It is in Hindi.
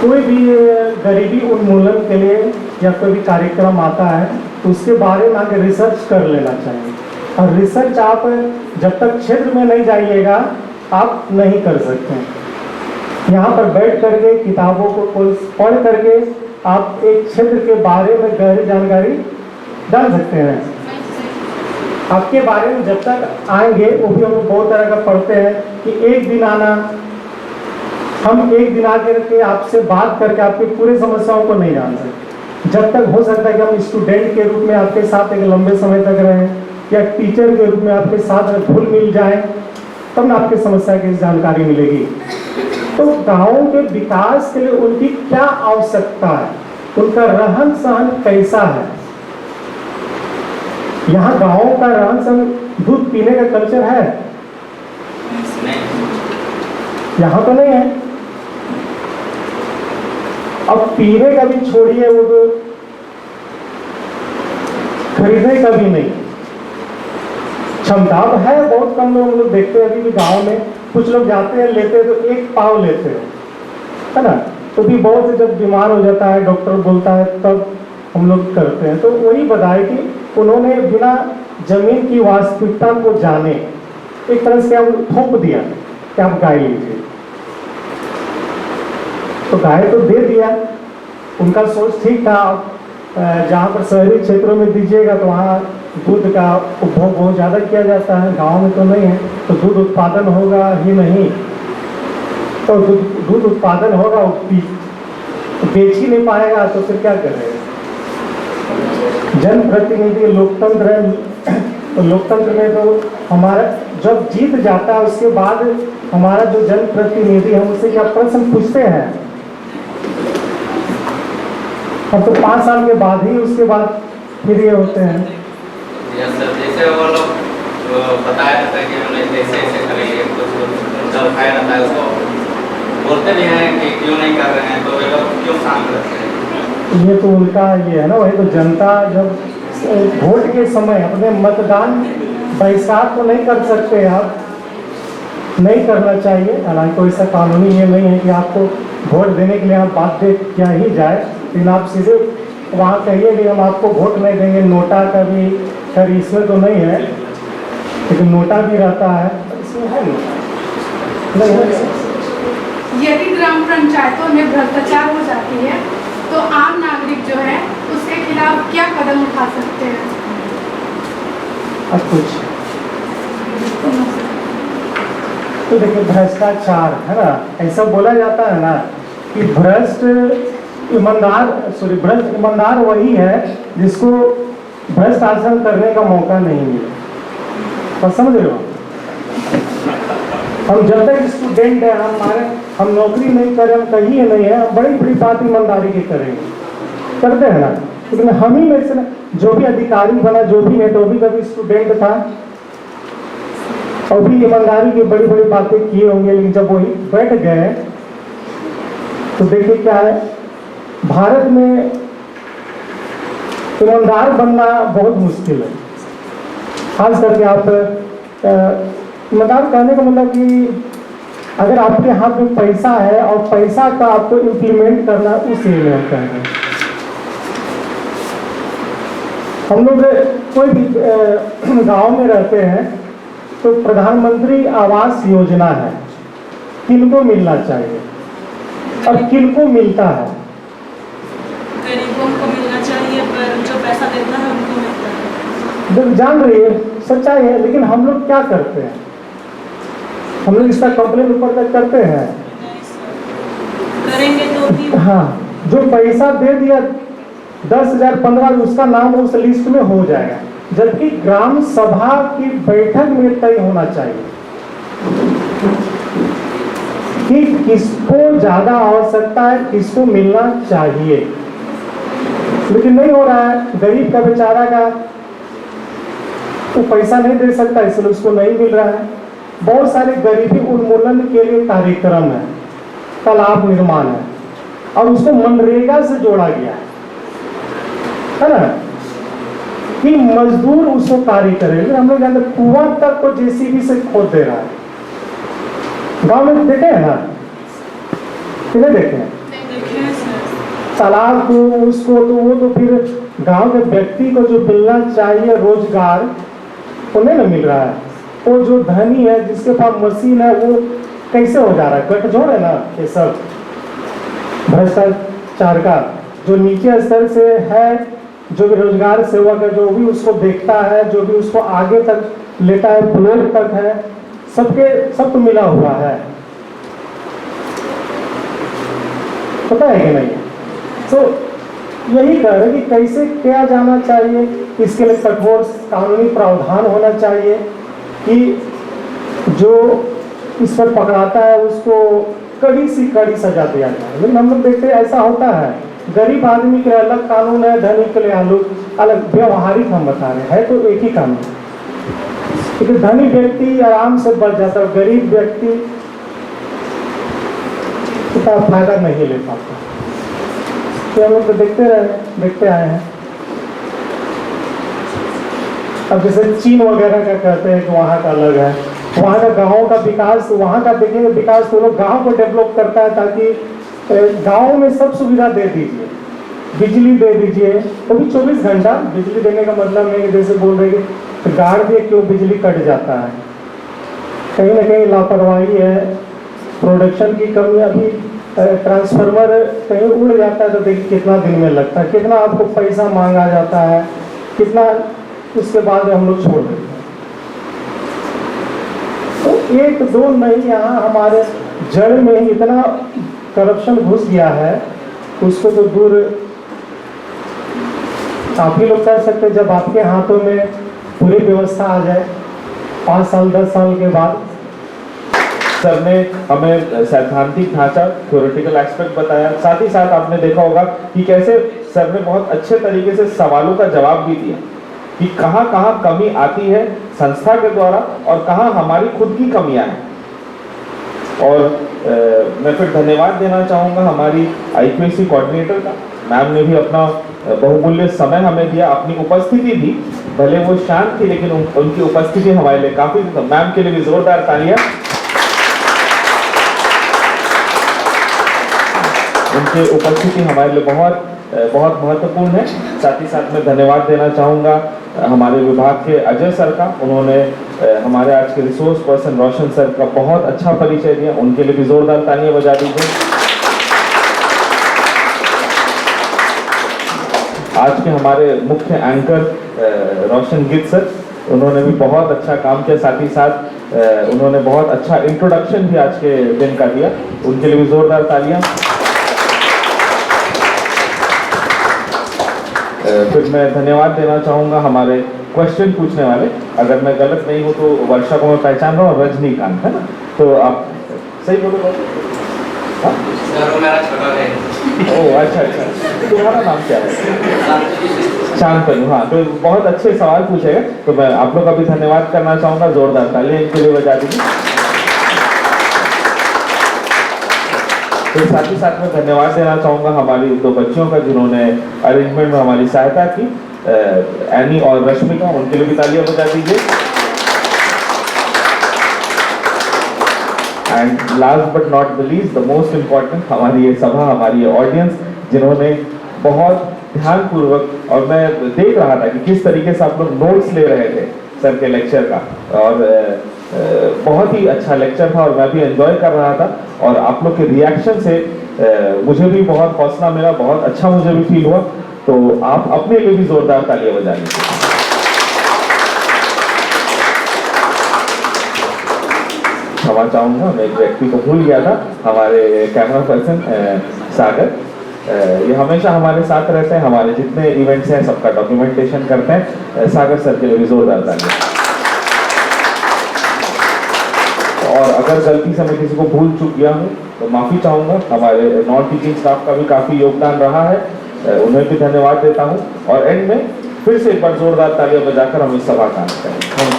कोई भी गरीबी उन्मूलन के लिए या कोई भी कार्यक्रम आता है तो उसके बारे में आगे रिसर्च कर लेना चाहिए। और रिसर्च आप जब तक क्षेत्र में नहीं जाइएगा आप नहीं कर सकते। यहाँ पर बैठ करके किताबों को पढ़ करके आप एक क्षेत्र के बारे में गहरी जानकारी डाल सकते हैं। आपके बारे में जब तक आएंगे, वो भी हम लोग बहुत तरह का पढ़ते हैं कि एक दिन आना, हम एक दिन आकर के आपसे बात करके आपकी पूरी समस्याओं को नहीं जान सकते। जब तक हो सकता है कि हम स्टूडेंट के रूप में आपके साथ एक लंबे समय तक रहें या टीचर के रूप में आपके साथ घुल मिल जाए, तब ना आपकी समस्या की जानकारी मिलेगी। तो गाँव के विकास के लिए उनकी क्या आवश्यकता है, उनका रहन सहन कैसा है। यहाँ गाँव का रहन सहन, दूध पीने का कल्चर है, यहाँ तो नहीं है। अब पीने का भी छोड़िए, वो तो खरीदने का भी नहीं क्षमता अब है। बहुत कम लोग देखते हैं अभी भी गाँव में, कुछ लोग जाते हैं लेते हैं तो एक पाव लेते हैं, है ना। तो भी बहुत से जब बीमार हो जाता है डॉक्टर बोलता है तब हम लोग करते हैं। तो वही बताए कि उन्होंने बिना जमीन की वास्तविकता को जाने एक तरह से हम थोप दिया कि आप गाय लीजिए, तो गाय तो दे दिया। उनका सोच ठीक था, जहाँ पर शहरी क्षेत्रों में दीजिएगा तो वहाँ दूध का उपभोग बहुत ज़्यादा किया जाता है, गांव में तो नहीं है। तो दूध उत्पादन होगा ही नहीं, तो दूध उत्पादन होगा बेच ही नहीं पाएगा तो फिर क्या करेगा। जनप्रतिनिधि लोकतंत्र है, तो लोकतंत्र में तो हमारा जब जीत जाता है उसके बाद हमारा जो जनप्रतिनिधि है उससे क्या प्रश्न पूछते हैं। अब तो 5 साल के बाद ही उसके बाद फिर ये होते हैं। जैसे वो लोग बताया जाता है कि हमने ऐसे ऐसे करेंगे, कुछ उठाया जाता है, उसको बोलते भी हैं कि क्यों नहीं कर रहे हैं, तो वे लोग क्यों शांत रहते हैं। ये तो उनका ये है ना, वही तो जनता जब वोट के समय अपने मतदान बहिष्कार तो नहीं कर सकते, आप नहीं करना चाहिए। हालांकि कोई सा कानूनी ये नहीं है कि आपको वोट देने के लिए आप बाध्य किया ही जाए, लेकिन आप सीधे वहाँ कहिए कि हम आपको वोट नहीं देंगे। नोटा का भी खैर इसमें तो नहीं है, लेकिन नोटा भी रहता है, इसमें है नहीं। यदि ग्राम पंचायतों में भ्रष्टाचार हो जाती है तो आम नागरिक जो है उसके खिलाफ क्या कदम उठा सकते हैं? अब कुछ तो देखिए, भ्रष्टाचार है ना, ऐसा बोला जाता है ना कि भ्रष्ट ईमानदार वही है जिसको भ्रष्ट आचरण करने का मौका नहीं मिले। और समझ रहे हो, हम जब तक स्टूडेंट है, हम नौकरी नहीं करें, हम कहीं नहीं है, हम बड़ी बड़ी बात ईमानदारी की करेंगे, करते हैं ना। लेकिन हम ही में से जो भी अधिकारी बना, जो भी है, तो भी कभी स्टूडेंट था और भी ईमानदारी की बड़ी बड़ी बातें किए होंगे, लेकिन जब वही बैठ गए तो देखिए क्या है, भारत में ईमानदार बनना बहुत मुश्किल है। खास करके आप ईमानदार कहने का मतलब कि अगर आपके हाथ में पैसा है और पैसा का आपको इम्प्लीमेंट करना, उस वे में हम कह रहे हैं। हम लोग कोई भी गांव में रहते हैं तो प्रधानमंत्री आवास योजना है, किनको मिलना चाहिए और किनको मिलता है? गरीबों को मिलना चाहिए, पर जो पैसा देता है उनको मिलता है। जब जान रही है सच्चाई है, लेकिन हम लोग क्या करते हैं, हम लोग इसका कंप्लेन ऊपर तक करते हैं, करेंगे तो भी। हाँ, जो पैसा दे दिया 10,000 15,000 उसका नाम उस लिस्ट में हो जाएगा, जबकि ग्राम सभा की बैठक में तय होना चाहिए कि किसको ज्यादा आवश्यकता है, किसको मिलना चाहिए। लेकिन नहीं हो रहा है, गरीब का बेचारा का तो पैसा नहीं दे सकता, इसलिए उसको नहीं मिल रहा है। बहुत सारे गरीबी उन्मूलन के लिए कार्यक्रम है, तालाब निर्माण है, और उसको मनरेगा से जोड़ा गया है ना, कि मजदूर उसको कार्य करेंगे। हम लोग जानते कुआं तक को जेसीबी से खोद दे रहा है। गांव में देखे हैं ना, कितने देखे हैं? तालाब को उसको तो वो तो फिर गांव के व्यक्ति को जो मिलना चाहिए रोजगार वो नहीं ना मिल रहा है। वो जो धनी है जिसके पास मशीन है वो कैसे हो जा रहा है, गठजोड़ है ना ये सब भ्रष्टाचार का। जो नीचे स्तर से है, जो भी रोजगार सेवक है, जो भी उसको देखता है, जो भी उसको आगे तक लेता है, फ्लोर तक है, सब तो मिला हुआ है, पता है कि नहीं। तो यही कह रहे कि कैसे किया जाना चाहिए, इसके लिए कठोर कानूनी प्रावधान होना चाहिए कि जो इस पर पकड़ाता है उसको कड़ी सी कड़ी सजा दिया जाए। लेकिन हम लोग देखते हैं ऐसा होता है, गरीब आदमी के लिए अलग कानून है, धनी के लिए अलग। व्यवहारिक हम बता रहे हैं, तो एक ही कानून, क्योंकि धनी व्यक्ति आराम से बच जाता है, गरीब व्यक्ति उसका फायदा नहीं ले पाता। तो हम लोग तो देखते आए हैं। अब जैसे चीन वगैरह का कहते हैं कि वहाँ का अलग है, वहाँ का गाँव का विकास, वहाँ का देखेंगे विकास तो लोग गाँव को डेवलप करता है ताकि गाँव में सब सुविधा दे दीजिए, बिजली दे दीजिए, वो भी 24 घंटा बिजली देने का मतलब नहीं कि जैसे बोल रहे कि गाड़ दिए क्यों बिजली कट जाता है। कहीं ना कहीं लापरवाही है, प्रोडक्शन की कमी। अभी ट्रांसफार्मर कहीं उड़ जाता है तो देखिए कितना दिन में लगता है, कितना आपको पैसा मांगा जाता है, कितना उसके बाद हम लोग छोड़ देते हैं। तो एक दो नहीं, यहाँ हमारे जड़ में ही इतना करप्शन घुस गया है, उसको तो दूर आप ही लोग कर सकते। जब आपके हाथों में पूरी व्यवस्था आ जाए 5 साल 10 साल के बाद। सर ने हमें सैद्धांतिक ढांचा, थ्योरेटिकल एस्पेक्ट बताया, साथ ही साथ आपने देखा होगा कि कैसे सर ने बहुत अच्छे तरीके से सवालों का जवाब भी दिया कि कहाँ कहाँ कमी आती है संस्था के द्वारा और कहाँ हमारी खुद की कमियां हैं। और मैं फिर धन्यवाद देना चाहूँगा हमारी IQAC कोऑर्डिनेटर का। मैम ने भी अपना बहुमूल्य समय हमें दिया, अपनी उपस्थिति दी, भले वो शांत थी लेकिन उनकी उपस्थिति हमारे लिए काफ़ी। मैम के लिए भी जोरदार तालियां। उनकी उपस्थिति हमारे लिए बहुत महत्वपूर्ण है। साथ ही साथ मैं धन्यवाद देना चाहूँगा हमारे विभाग के अजय सर का। उन्होंने हमारे आज के रिसोर्स पर्सन रोशन सर का बहुत अच्छा परिचय दिया, उनके लिए भी जोरदार तालियां बजा दीजिए। आज के हमारे मुख्य एंकर रोशन गित सर, उन्होंने भी बहुत अच्छा काम किया, साथ ही साथ उन्होंने बहुत अच्छा इंट्रोडक्शन भी आज के दिन का दिया, उनके लिए भी जोरदार तालियां। फिर मैं धन्यवाद देना चाहूँगा हमारे क्वेश्चन पूछने वाले। अगर मैं गलत नहीं हूँ तो वर्षा को मैं पहचान रहा हूँ, रजनीकांत है ना, तो आप सही बोलो। सर मेरा छोटा है। ओह अच्छा, तुम्हारा नाम क्या है? शांतनु। हाँ, तो बहुत अच्छे सवाल पूछेगा, तो मैं आप लोग का भी धन्यवाद करना चाहूँगा, जोरदार तालियां इनके लिए बजा दीजिए। तो साथ ही साथ मैं धन्यवाद देना चाहूँगा हमारी 2 बच्चियों का जिन्होंने अरेंजमेंट में हमारी सहायता की, एनी और रश्मिका, उनके लिए भी तालियां बजा दीजिए। And last but not the least, the most important, हमारी ये सभा, हमारी ये ऑडियंस जिन्होंने बहुत ध्यानपूर्वक, और मैं देख रहा था कि किस तरीके से आप लोग नोट्स ले रहे थे सर के लेक्चर का, और बहुत ही अच्छा लेक्चर था और मैं भी एंजॉय कर रहा था। और आप लोग के रिएक्शन से मुझे भी बहुत हौसला मिला, बहुत अच्छा मुझे भी फील हुआ। तो आप अपने लिए भी जोरदार तालियां बजा लीजिए। क्षमा चाहूँगा, मैं एक व्यक्ति को भूल गया था, हमारे कैमरा पर्सन सागर, ये हमेशा हमारे साथ रहते हैं, हमारे जितने इवेंट्स हैं सबका डॉक्यूमेंटेशन करते हैं। सागर सर के लिए भी जोरदार तालियां। और अगर गलती से मैं किसी को भूल चूक गया हूँ तो माफ़ी चाहूँगा। हमारे नॉन टीचिंग स्टाफ का भी काफ़ी योगदान रहा है, उन्हें भी धन्यवाद देता हूँ। और एंड में फिर से एक बार जोरदार तालियां बजाकर हम इस सभा का अंत करें।